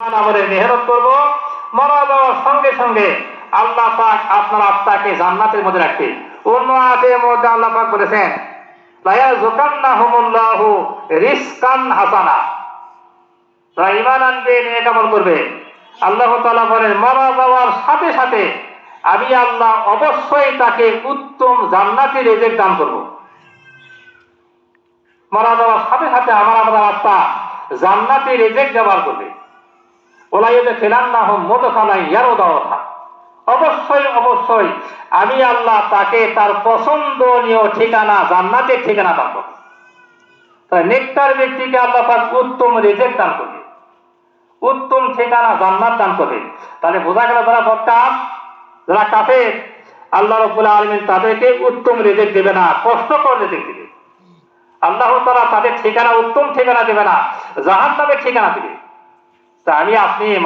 আমলে মেহনত করব, মারা যাওয়ার সঙ্গে সঙ্গে আল্লাহ পাক আপনার আত্মাকে জান্নাতের মধ্যে রাখবে। অন্য আয়াতের মধ্যে আল্লাহ পাক বলেছেন লায়াযুকান্নাহুমুল্লাহু রিজকান হাসানা, তারা ঈমান আনবে, নেক আমল করবে। আল্লাহ তাআলা বলেন মারা যাওয়ার সাথে সাথে আমি আল্লাহ অবশ্যই তাকে উত্তম জান্নাতি রিজিক দান করব। মারা যাওয়ার সাথে সাথে আমার আত্মা জান্নাতি রিজিক ব্যবহার করবে। অবশ্যই অবশ্যই আমি আল্লাহ তাকে তার পছন্দনীয় ঠিকানা জান্নাতের ঠিকানা দান করব। তাই নেককার ব্যক্তিকে আল্লাহ পাক উত্তম রিজিক দান করবে, উত্তম ঠিকানা জান্নাত দান করবে। তাহলে বোঝা গেল যারা বদকার, যারা কাফের, আল্লাহ রাব্বুল আলামিন তাদেরকে উত্তম রিজিক দেবে না, কষ্টকর রিজিক দেবে। আল্লাহ তাআলা তাদের ঠিকানা উত্তম ঠিকানা দেবে না, জাহান্নামের ঠিকানা দেবে। তা আমি আপনি